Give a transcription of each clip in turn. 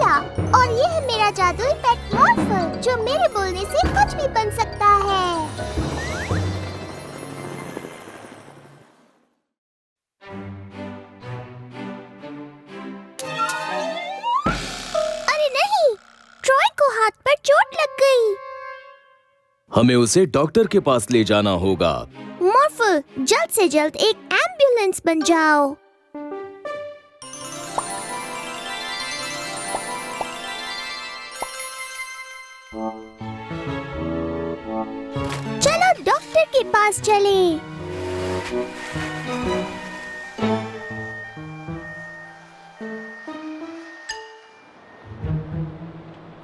मिला और ये है मेरा जादुई पेट मॉर्फल जो मेरे बोलने से कुछ भी बन सकता है। अरे नहीं, ट्रॉय को हाथ पर चोट लग गई। हमें उसे डॉक्टर के पास ले जाना होगा। मॉर्फल, जल्द से जल्द एक एम्बुलेंस बन जाओ। चलो डॉक्टर के पास चलें।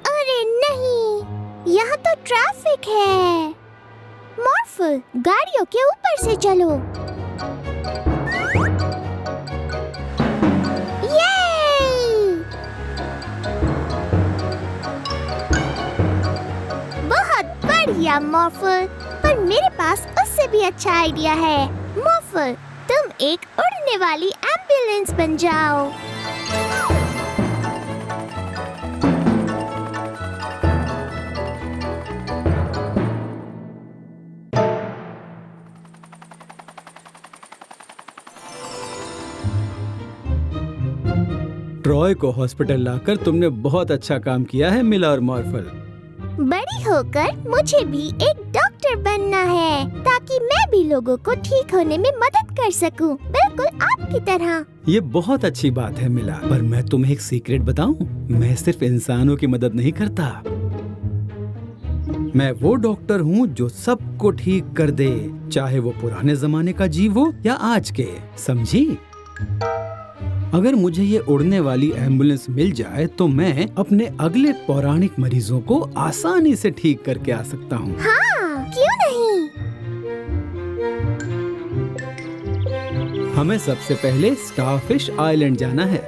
अरे नहीं, यहाँ तो ट्रैफिक है। मॉर्फल, गाड़ियों के ऊपर से चलो। ये! बहुत बढ़िया मॉर्फल, पर मेरे पास उससे भी अच्छा आइडिया है। मॉर्फल, तुम एक उड़ने वाली एम्बुलेंस बन जाओ। ट्रॉय को हॉस्पिटल लाकर तुमने बहुत अच्छा काम किया है मिला और मॉर्फल। बड़ी होकर मुझे भी एक डॉक्टर बनना है ताकि मैं भी लोगों को ठीक होने में मदद कर सकूं, बिल्कुल आपकी तरह। ये बहुत अच्छी बात है मिला, पर मैं तुम्हें एक सीक्रेट बताऊं? मैं सिर्फ इंसानों की मदद नहीं करता। मैं वो डॉक्टर हूँ जो सबको ठीक कर दे, चाहे वो पुराने जमाने का जीव हो या आज के, समझी? अगर मुझे ये उड़ने वाली एम्बुलेंस मिल जाए तो मैं अपने अगले पौराणिक मरीजों को आसानी से ठीक करके आ सकता हूँ। हाँ, क्यों नहीं? हमें सबसे पहले स्टारफिश आइलैंड जाना है।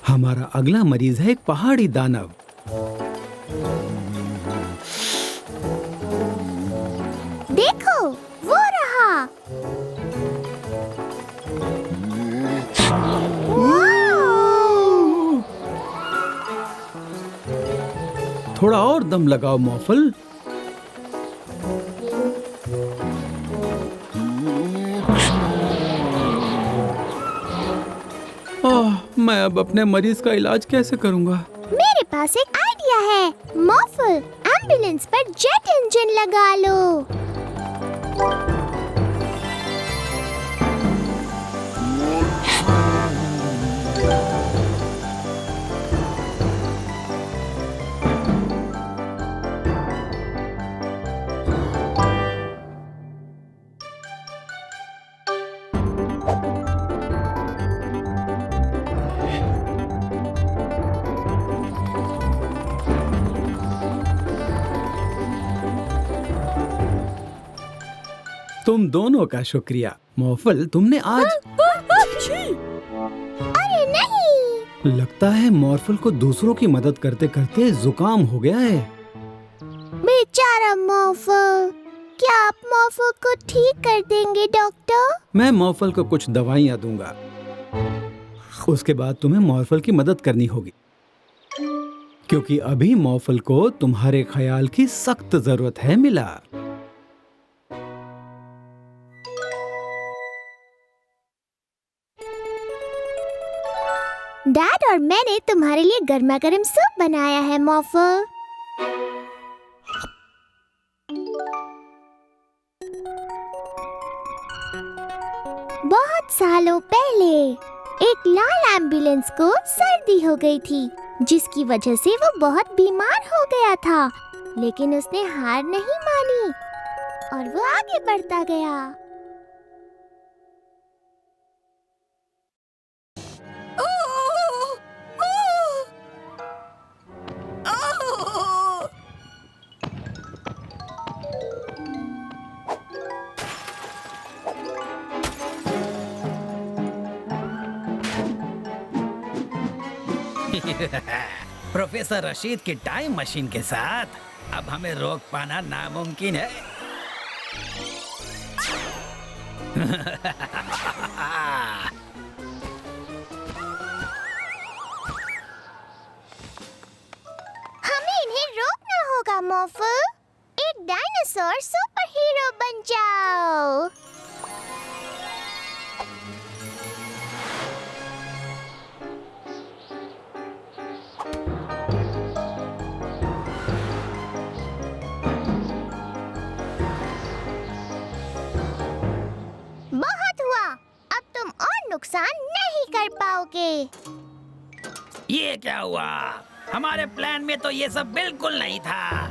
हमारा अगला मरीज है एक पहाड़ी दानव। देखो, वो रहा। वाह! थोड़ा और दम लगाओ मॉर्फल। मैं अब अपने मरीज का इलाज कैसे करूंगा? मेरे पास एक आइडिया है। मॉर्फल, एम्बुलेंस पर जेट इंजन लगा लो। तुम दोनों का शुक्रिया। मॉर्फल, तुमने आज अरे नहीं! लगता है मॉर्फल को दूसरों की मदद करते करते जुकाम हो गया है। बेचारा मॉर्फल, क्या आप मॉर्फल को ठीक कर देंगे डॉक्टर? मैं मॉर्फल को कुछ दवाइयाँ दूंगा, उसके बाद तुम्हें मॉर्फल की मदद करनी होगी, क्योंकि अभी मॉर्फल को तुम्हारे ख्याल की सख्त जरूरत है मिला। डैड और मैंने तुम्हारे लिए गर्मा गर्म सूप बनाया है मॉर्फल। बहुत सालों पहले एक लाल एम्बुलेंस को सर्दी हो गई थी, जिसकी वजह से वो बहुत बीमार हो गया था। लेकिन उसने हार नहीं मानी और वो आगे बढ़ता गया। प्रोफेसर रशीद की टाइम मशीन के साथ अब हमें रोक पाना नामुमकिन है। हमें इन्हें रोकना होगा मॉर्फल। एक डायनासोर सुपर हीरो बन जाओ। बहुत हुआ, अब तुम और नुकसान नहीं कर पाओगे। ये क्या हुआ? हमारे प्लान में तो ये सब बिल्कुल नहीं था।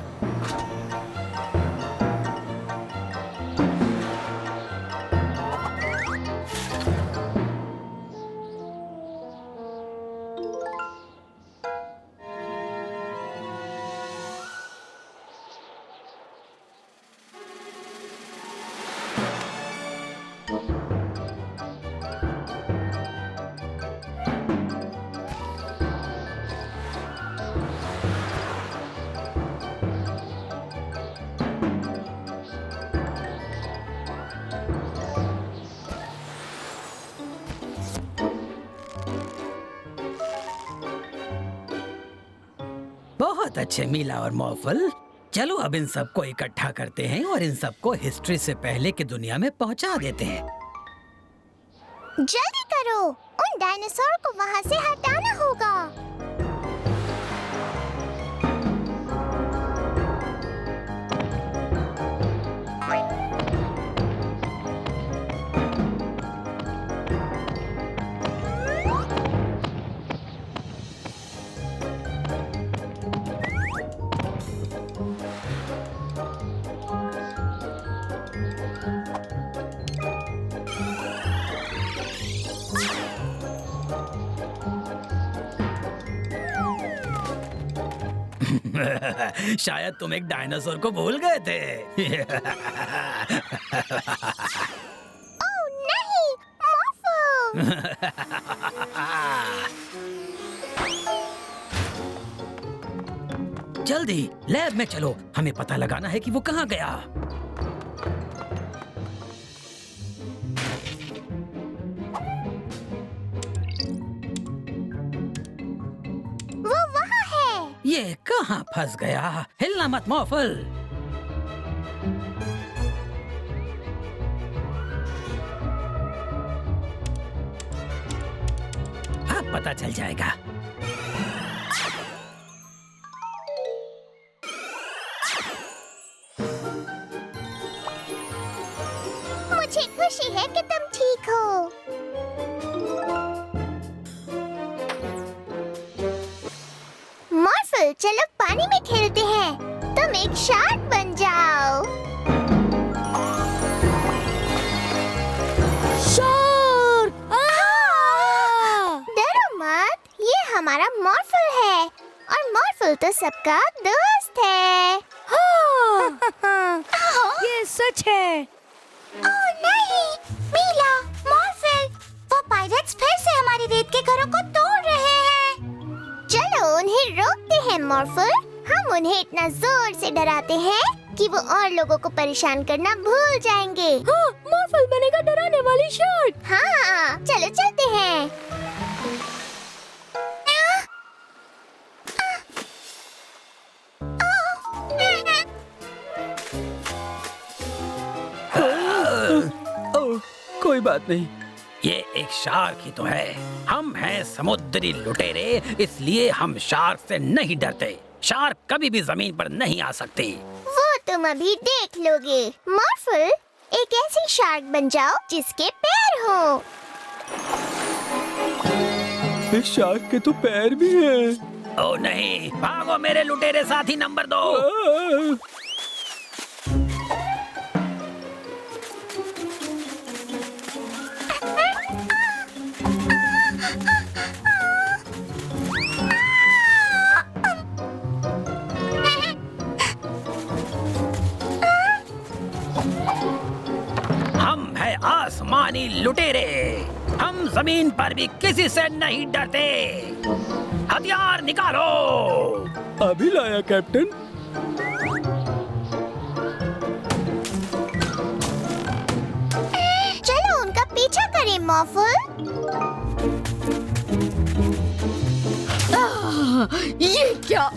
बहुत अच्छे मीला और मॉर्फल। चलो अब इन सबको इकट्ठा करते हैं और इन सबको हिस्ट्री से पहले की दुनिया में पहुंचा देते हैं। जल्दी करो, उन डायनासोर को वहाँ से हटाना होगा। शायद तुम एक डायनासोर को भूल गए थे। ओह नहीं, मॉर्फल! जल्दी लैब में चलो, हमें पता लगाना है कि वो कहाँ गया। वो वहाँ है। ये कहाँ फंस गया? हिलना मत मॉर्फल। अब पता चल जाएगा। मुझे खुशी है कि तुम ठीक हो। मॉर्फल, चलो पानी में खेलते हैं। तुम एक शार्क बन जाओ। शार्क! डरो मत, ये हमारा मॉर्फल है और मॉर्फल तो सबका दोस्त है। ये सच है। ओह नहीं, मीला, मॉर्फल, वो पायरेट्स फिर से हमारी रेत के घरों को तोड़ रहे हैं। चलो उन्हें रोकते हैं मॉर्फल। हम उन्हें इतना जोर से डराते हैं कि वो और लोगों को परेशान करना भूल जाएंगे। हाँ, मॉर्फल बनेगा डराने वाली शार्क। हाँ, चलो चलते हैं। ओह, कोई बात नहीं। ये एक शार्क ही तो है। हम हैं समुद्री लुटेरे, इसलिए हम शार्क से नहीं डरते। शार्क कभी भी जमीन पर नहीं आ सकती। वो तुम अभी देख लोगे। मॉर्फल, एक ऐसी शार्क बन जाओ जिसके पैर हो। इस शार्क के तो पैर भी हैं। ओ नहीं, भागो मेरे लुटेरे साथी नंबर 2। हम है आसमानी लुटेरे, हम जमीन पर भी किसी से नहीं डरते। हथियार निकालो। अभी लाया कैप्टन। चलो उनका पीछा करें मॉर्फल। ये क्या?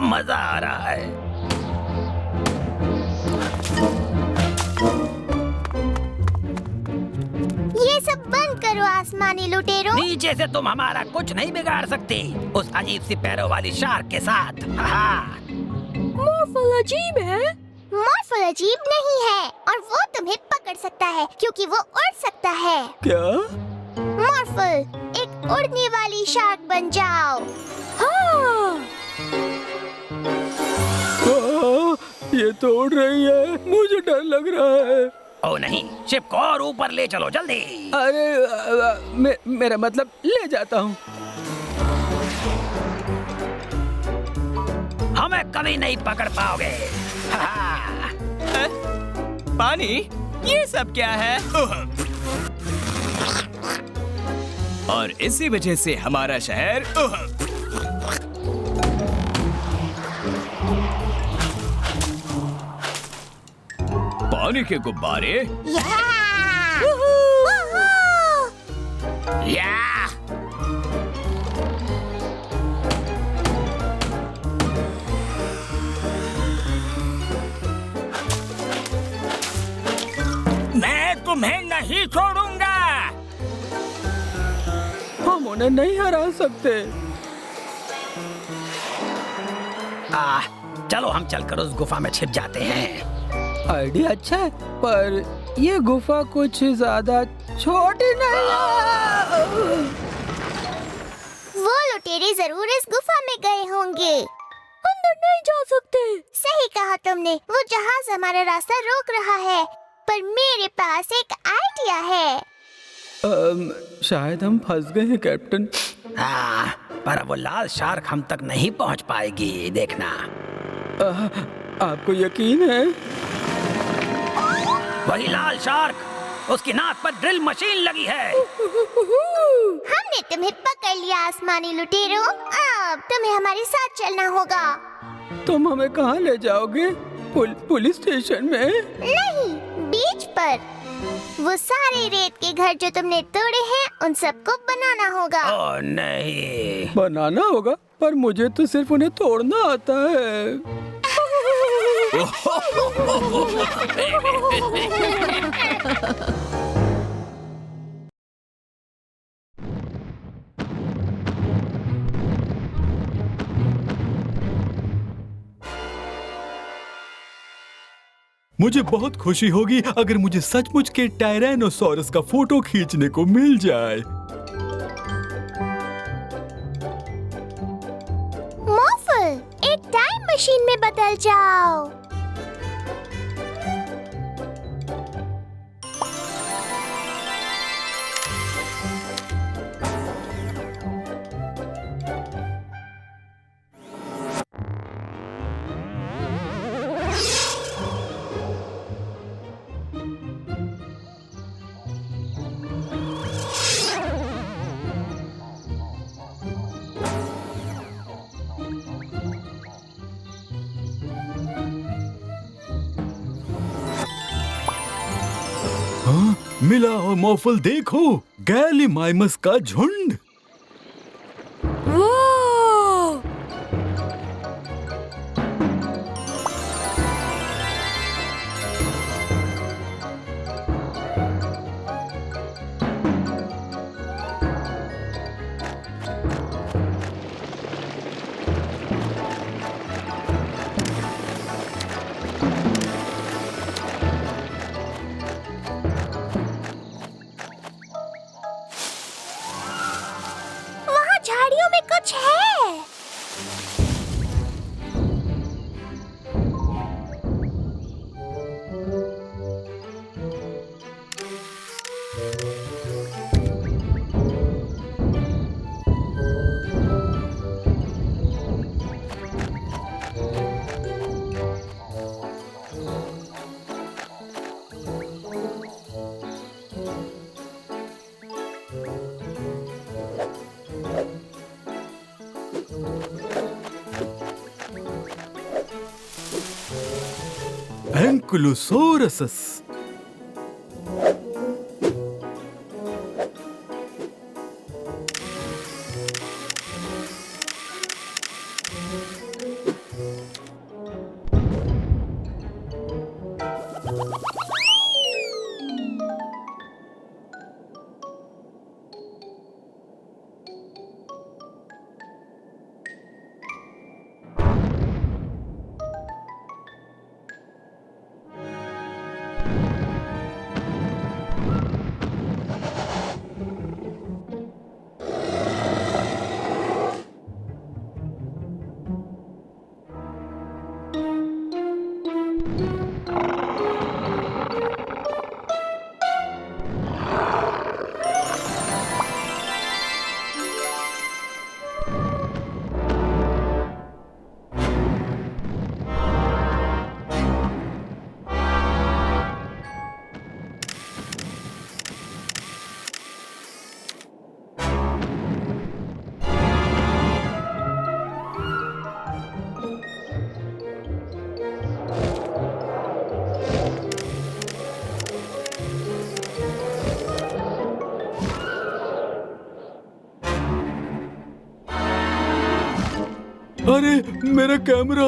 मजा आ रहा है। ये सब बंद करो आसमानी लुटेरों। नीचे से तुम हमारा कुछ नहीं बिगाड़ सकती उस अजीब सी पैरों वाली शार्क के साथ। मॉर्फल अजीब है। मॉर्फल अजीब नहीं है और वो तुम्हें पकड़ सकता है क्योंकि वो उड़ सकता है। क्या? मॉर्फल एक उड़ने वाली शार्क बन जाओ। हाँ। ये तो उड़ रही है, मुझे डर लग रहा है। ओ नहीं, शिप को और ऊपर ले चलो जल्दी। अरे मेरा मतलब ले जाता हूँ। हमें कभी नहीं पकड़ पाओगे। पानी, ये सब क्या है? और इसी वजह से हमारा शहर पानी के गुब्बारे। या मैं तुम्हें नहीं छोड़ूंगा। हम उन्हें नहीं हरा सकते। चलो हम चलकर उस गुफा में छिप जाते हैं। आइडिया अच्छा है, पर ये गुफा कुछ ज्यादा छोटी नहीं है। वो लुटेरे जरूर इस गुफा में गए होंगे। अंदर नहीं जा सकते। सही कहा तुमने, वो जहाज हमारा रास्ता रोक रहा है। पर मेरे पास एक आइडिया है। शायद हम फंस गए हैं कैप्टन। पर वो लाल शार्क हम तक नहीं पहुंच पाएगी, देखना। आपको यकीन है? वही लाल शार्क, उसकी नाक पर ड्रिल मशीन लगी है। हमने तुम्हें पकड़ लिया आसमानी लुटेरों। अब तुम्हें हमारे साथ चलना होगा। तुम हमें कहाँ ले जाओगे? पुलिस स्टेशन में? नहीं, बीच पर। वो सारे रेत के घर जो तुमने तोड़े हैं, उन सबको बनाना होगा। ओ नहीं। बनाना होगा, पर मुझे तो सिर्फ उन्हें तोड़ना आता है। मुझे बहुत खुशी होगी अगर मुझे सचमुच के टायरेनोसॉरस का फोटो खींचने को मिल जाए। मॉर्फल, एक टाइम मशीन में बदल जाओ। हाँ, मिला। और मॉर्फल देखो, गैलीमाइमस का झुंड। एंकुलोसोरस। अरे मेरा कैमरा।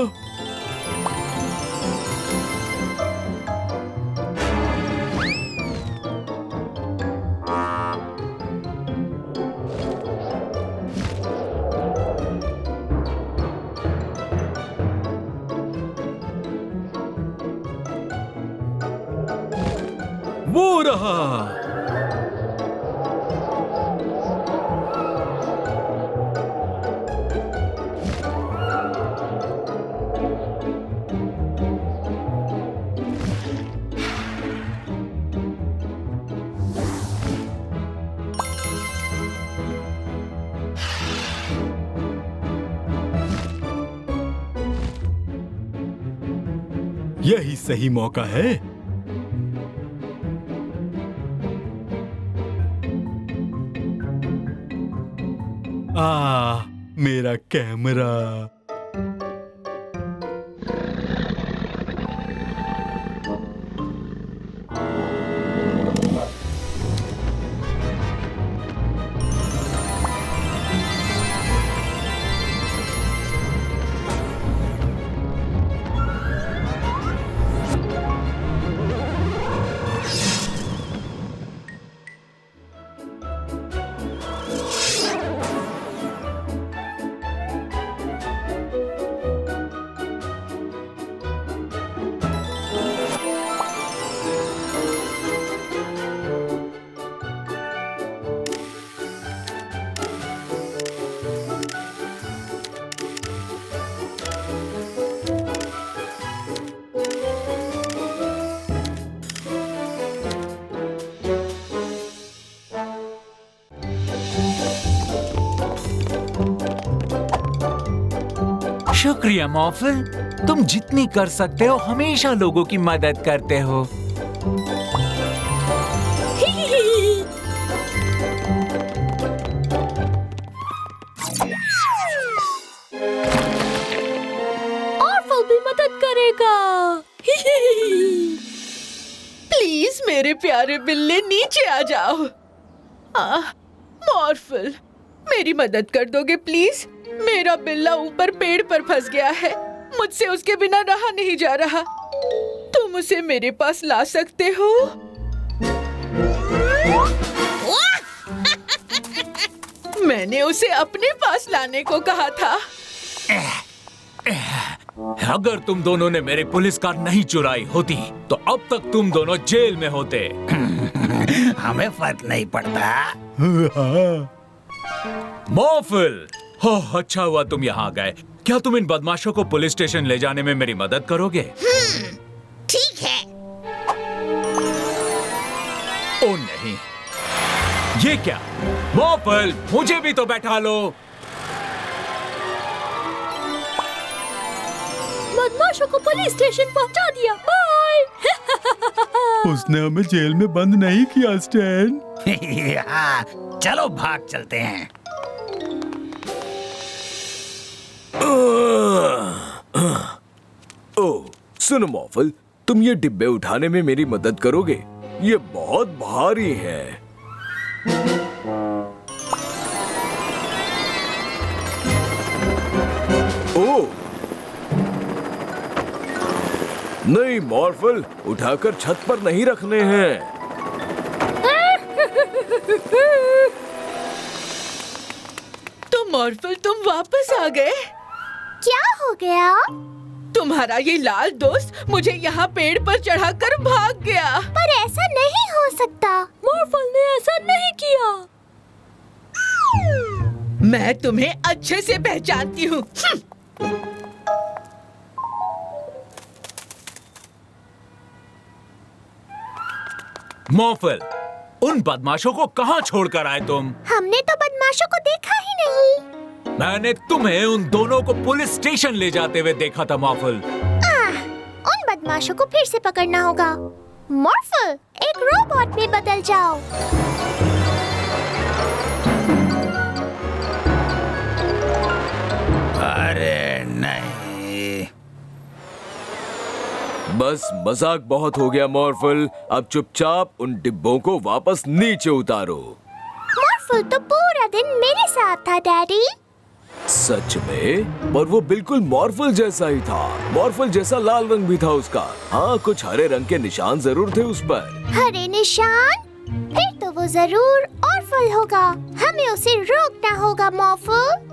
वो रहा। यही सही मौका है। मेरा कैमरा। शुक्रिया मॉर्फल, तुम जितनी कर सकते हो हमेशा लोगों की मदद करते हो। ऑर्फल भी मदद करेगा। प्लीज मेरे प्यारे बिल्ले नीचे आ जाओ। मॉर्फल, मेरी मदद कर दोगे प्लीज? मेरा बिल्ला ऊपर पेड़ पर फंस गया है। मुझसे उसके बिना रहा नहीं जा रहा। तुम उसे मेरे पास ला सकते हो? मैंने उसे अपने पास लाने को कहा था। अगर तुम दोनों ने मेरी पुलिस कार नहीं चुराई होती तो अब तक तुम दोनों जेल में होते। हमें फर्क नहीं पड़ता। मॉर्फल, अच्छा हुआ तुम यहाँ गए। क्या तुम इन बदमाशों को पुलिस स्टेशन ले जाने में मेरी मदद करोगे? ठीक है। ओ नहीं, ये क्या? मॉर्फल, मुझे भी तो बैठा लो। बदमाशों को पुलिस स्टेशन पहुंचा दिया। बाय। उसने हमें जेल में बंद नहीं किया स्टैन। चलो भाग चलते हैं। ओह, सुनो मॉर्फल, तुम ये डिब्बे उठाने में मेरी मदद करोगे? ये बहुत भारी है। ओह, नहीं मॉर्फल, उठाकर छत पर नहीं रखने हैं। तो मॉर्फल, तुम वापस आ गए। क्या हो गया? तुम्हारा ये लाल दोस्त मुझे यहाँ पेड़ पर चढ़ाकर भाग गया। पर ऐसा नहीं हो सकता। मॉर्फल ने ऐसा नहीं किया। मैं तुम्हें अच्छे से पहचानती हूँ। मॉर्फल, उन बदमाशों को कहाँ छोड़कर आए तुम? हमने तो बदमाशों को देखा ही नहीं। मैंने तुम्हें उन दोनों को पुलिस स्टेशन ले जाते हुए देखा था मॉर्फल। उन बदमाशों को फिर से पकड़ना होगा। मॉर्फल, एक रोबोट में बदल जाओ। अरे नहीं। बस मजाक बहुत हो गया मॉर्फल, अब चुपचाप उन डिब्बों को वापस नीचे उतारो। मॉर्फल तो पूरा दिन मेरे साथ था डैडी। सच में? पर वो बिल्कुल मॉर्फल जैसा ही था। मॉर्फल जैसा लाल रंग भी था उसका। हाँ, कुछ हरे रंग के निशान जरूर थे उस पर। हरे निशान? फिर तो वो जरूर मॉर्फल होगा। हमें उसे रोकना होगा मॉर्फल।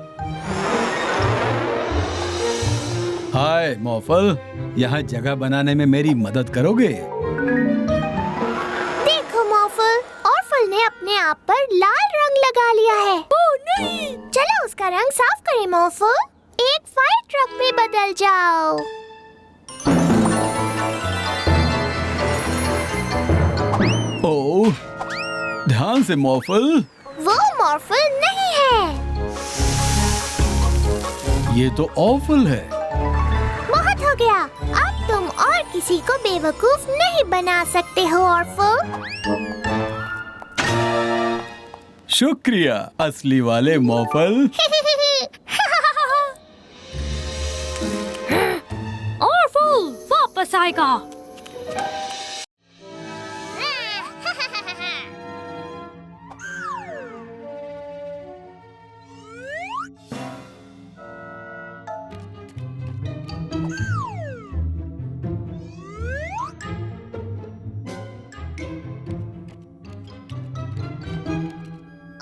हाय मॉर्फल, यहाँ जगह बनाने में मेरी मदद करोगे? देखो मॉर्फल, मॉर्फल ने अपने आप पर लाल रंग लगा लिया है। ओह नहीं! चलो उसका रंग साफ करें मॉर्फल। एक फायर ट्रक में बदल जाओ। ओह, ध्यान से मॉर्फल, वो मॉर्फल नहीं है। ये तो ऑफल है। बहुत हो गया। अब तुम और किसी को बेवकूफ नहीं बना सकते हो मॉर्फल। शुक्रिया असली वाले मॉर्फल। मॉर्फल वापस आएगा।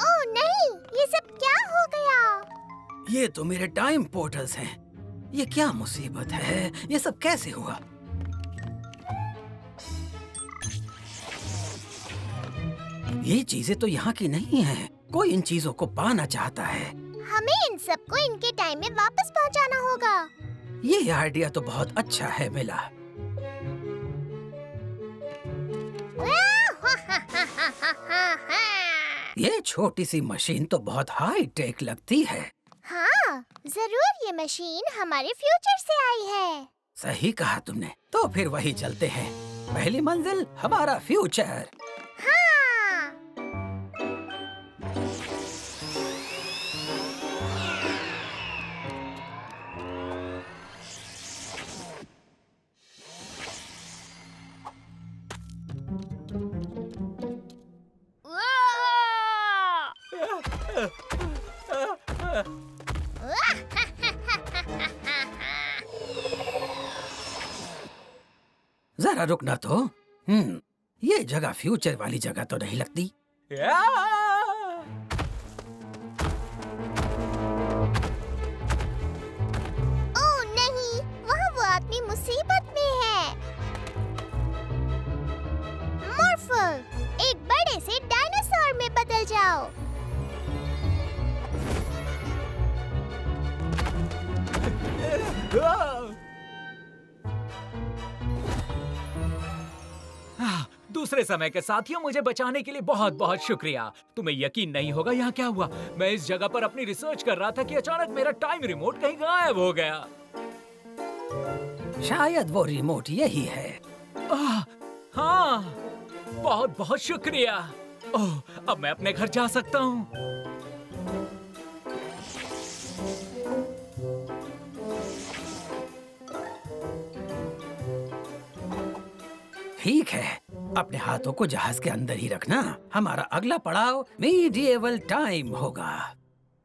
ओह नहीं, ये सब क्या हो गया? ये तो मेरे टाइम पोर्टल्स हैं। ये क्या मुसीबत है? ये सब कैसे हुआ? ये चीजें तो यहाँ की नहीं हैं। कोई इन चीजों को पाना चाहता है। हमें इन सबको इनके टाइम में वापस पहुंचाना होगा। ये आइडिया तो बहुत अच्छा है मिला। ये छोटी सी मशीन तो बहुत हाई टेक लगती है। हाँ, जरूर ये मशीन हमारे फ्यूचर से आई है। सही कहा तुमने। तो फिर वही चलते हैं। पहली मंजिल हमारा फ्यूचर। हाँ। जरा रुकना तो। ये जगह फ्यूचर वाली जगह तो नहीं लगती। ओह नहीं, वहाँ वो आदमी मुसीबत में है। मॉर्फल, एक बड़े से डायनासोर में बदल जाओ। दूसरे दूसरे समय के साथियों, मुझे बचाने के लिए बहुत बहुत शुक्रिया। तुम्हें यकीन नहीं होगा यहाँ क्या हुआ। मैं इस जगह पर अपनी रिसर्च कर रहा था कि अचानक मेरा टाइम रिमोट कहीं गायब हो गया। शायद वो रिमोट यही है। हाँ, बहुत बहुत शुक्रिया। ओह, अब मैं अपने घर जा सकता हूँ। ठीक है, अपने हाथों को जहाज के अंदर ही रखना। हमारा अगला पड़ाव मीडिएवल टाइम होगा।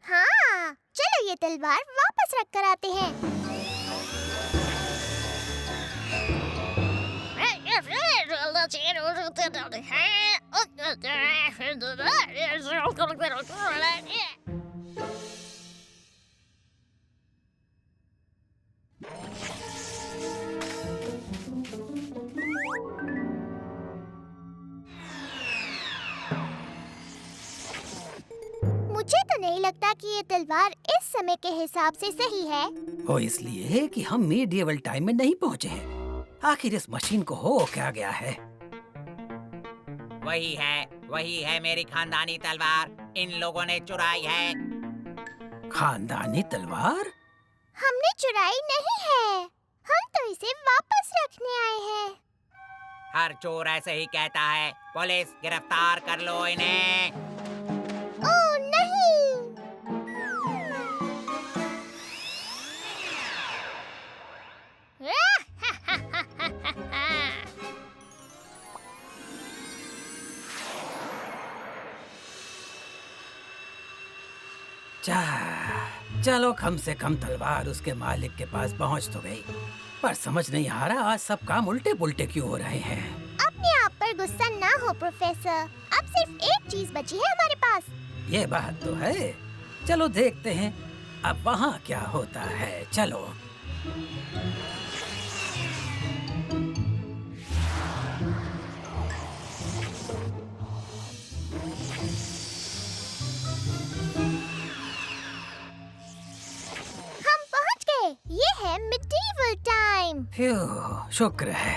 हाँ, चलो ये तलवार वापस रख कर आते हैं। मुझे तो नहीं लगता कि ये तलवार इस समय के हिसाब से सही है। वो इसलिए कि हम मीडिएवल टाइम में नहीं पहुँचे हैं। आखिर इस मशीन को हो क्या गया है? वही है मेरी खानदानी तलवार। इन लोगों ने चुराई है। खानदानी तलवार? हमने चुराई नहीं है, हम तो इसे वापस रखने आए हैं। हर चोर ऐसे ही कहता है। पुलिस, गिरफ्तार कर लो इन्हें। ओह नहीं! चलो, कम से कम तलवार उसके मालिक के पास पहुंच तो गई। पर समझ नहीं आ रहा आज सब काम उल्टे पुल्टे क्यों हो रहे हैं। अपने आप पर गुस्सा ना हो प्रोफेसर। अब सिर्फ एक चीज बची है हमारे पास। ये बात तो है। चलो देखते हैं अब वहाँ क्या होता है। चलो। ये है मिडीवल टाइम। शुक्र है,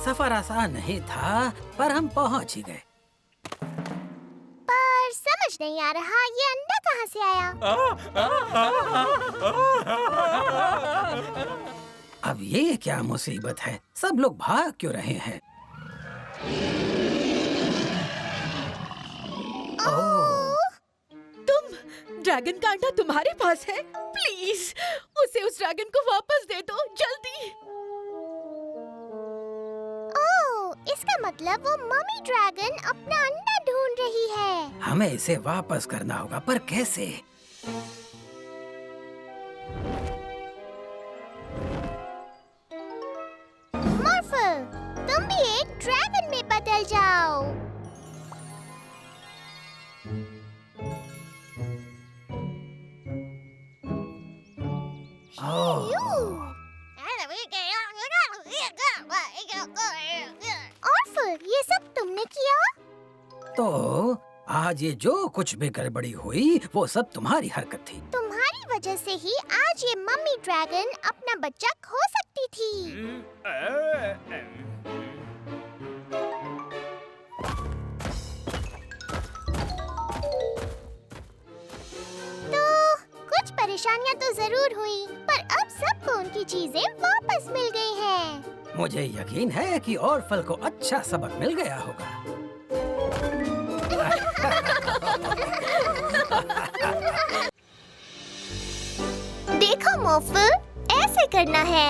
सफर आसान नहीं था पर हम पहुंच ही गए। पर समझ नहीं आ रहा ये अंडा कहाँ से आया। अब ये क्या मुसीबत है? सब लोग भाग क्यों रहे हैं? ड्रैगन का अंडा तुम्हारे पास है? प्लीज उसे उस ड्रैगन को वापस दे दो, जल्दी। ओह, इसका मतलब वो मम्मी ड्रैगन अपना अंडा ढूंढ रही है। हमें इसे वापस करना होगा, पर कैसे? मॉर्फल, तुम भी एक ड्रैगन में बदल जाओ। ये सब तुमने किया? तो आज ये जो कुछ भी गड़बड़ी हुई वो सब तुम्हारी हरकत थी। तुम्हारी वजह से ही आज ये मम्मी ड्रैगन अपना बच्चा खो सकती थी। तो कुछ परेशानियां तो जरूर हुई, पर अब सबको उनकी चीजें वापस मिल गई हैं। मुझे यकीन है कि ऑर्फल को अच्छा सबक मिल गया होगा। देखो मॉर्फल, ऐसे करना है।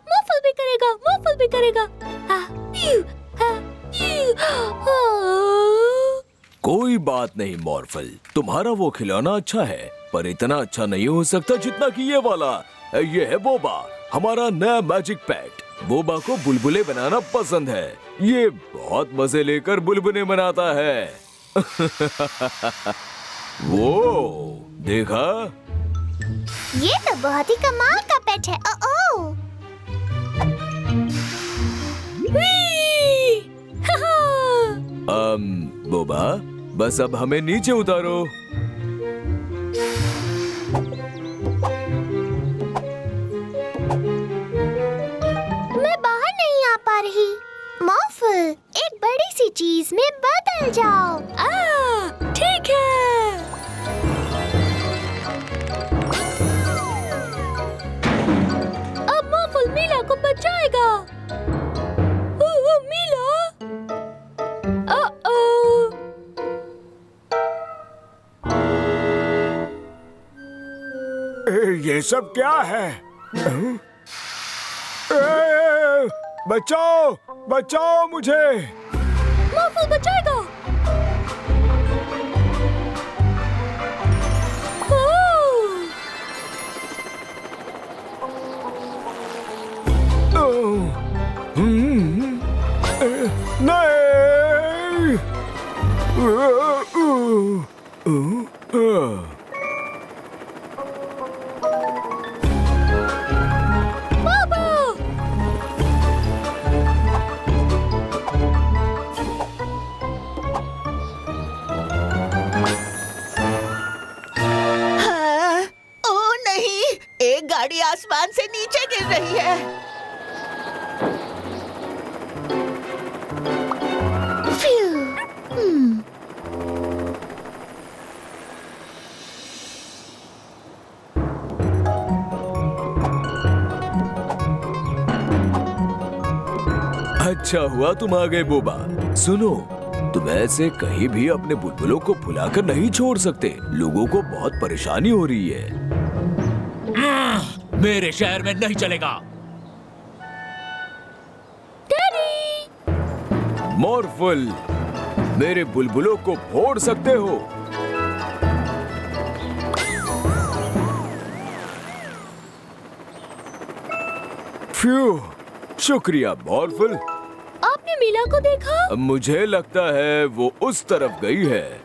मॉर्फल भी करेगा, मॉर्फल भी करेगा। कोई बात नहीं मॉर्फल, तुम्हारा वो खिलौना अच्छा है पर इतना अच्छा नहीं हो सकता जितना कि ये वाला। ये है बोबा, हमारा नया मैजिक पेट। बोबा को बुलबुले बनाना पसंद है। ये बहुत मजे लेकर बुलबुले बनाता है। वो देखा? ये तो बहुत ही कमाल का पेट है। ओह बोबा, बस अब हमें नीचे उतारो। मैं बाहर नहीं चीज में बदल जाओ। ठीक है। अब मॉर्फल मीला को बचाएगा। मीला। ये सब क्या है? बचाओ, बचाओ मुझे। मॉर्फल बचाएगा। नहीं। गाड़ी आसमान से नीचे गिर रही है। अच्छा हुआ तुम आ गए बोबा। सुनो, तुम ऐसे कहीं भी अपने बुलबुलों को भुलाकर नहीं छोड़ सकते। लोगों को बहुत परेशानी हो रही है। मेरे शहर में नहीं चलेगा। मॉर्फल, मेरे बुलबुलों को फोड़ सकते हो। फ्यू, शुक्रिया मॉर्फल। आपने मीला को देखा? मुझे लगता है वो उस तरफ गई है।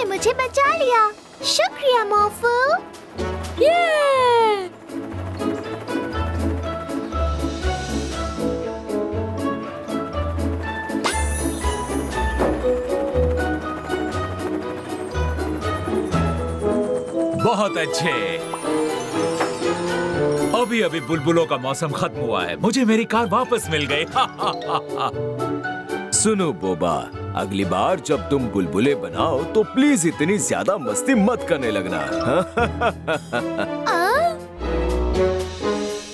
मुझे बचा लिया। शुक्रिया मॉर्फल। बहुत अच्छे। अभी अभी बुलबुलों का मौसम खत्म हुआ है। मुझे मेरी कार वापस मिल गई। सुनो बोबा, अगली बार जब तुम बुलबुले बनाओ तो प्लीज इतनी ज्यादा मस्ती मत करने लगना।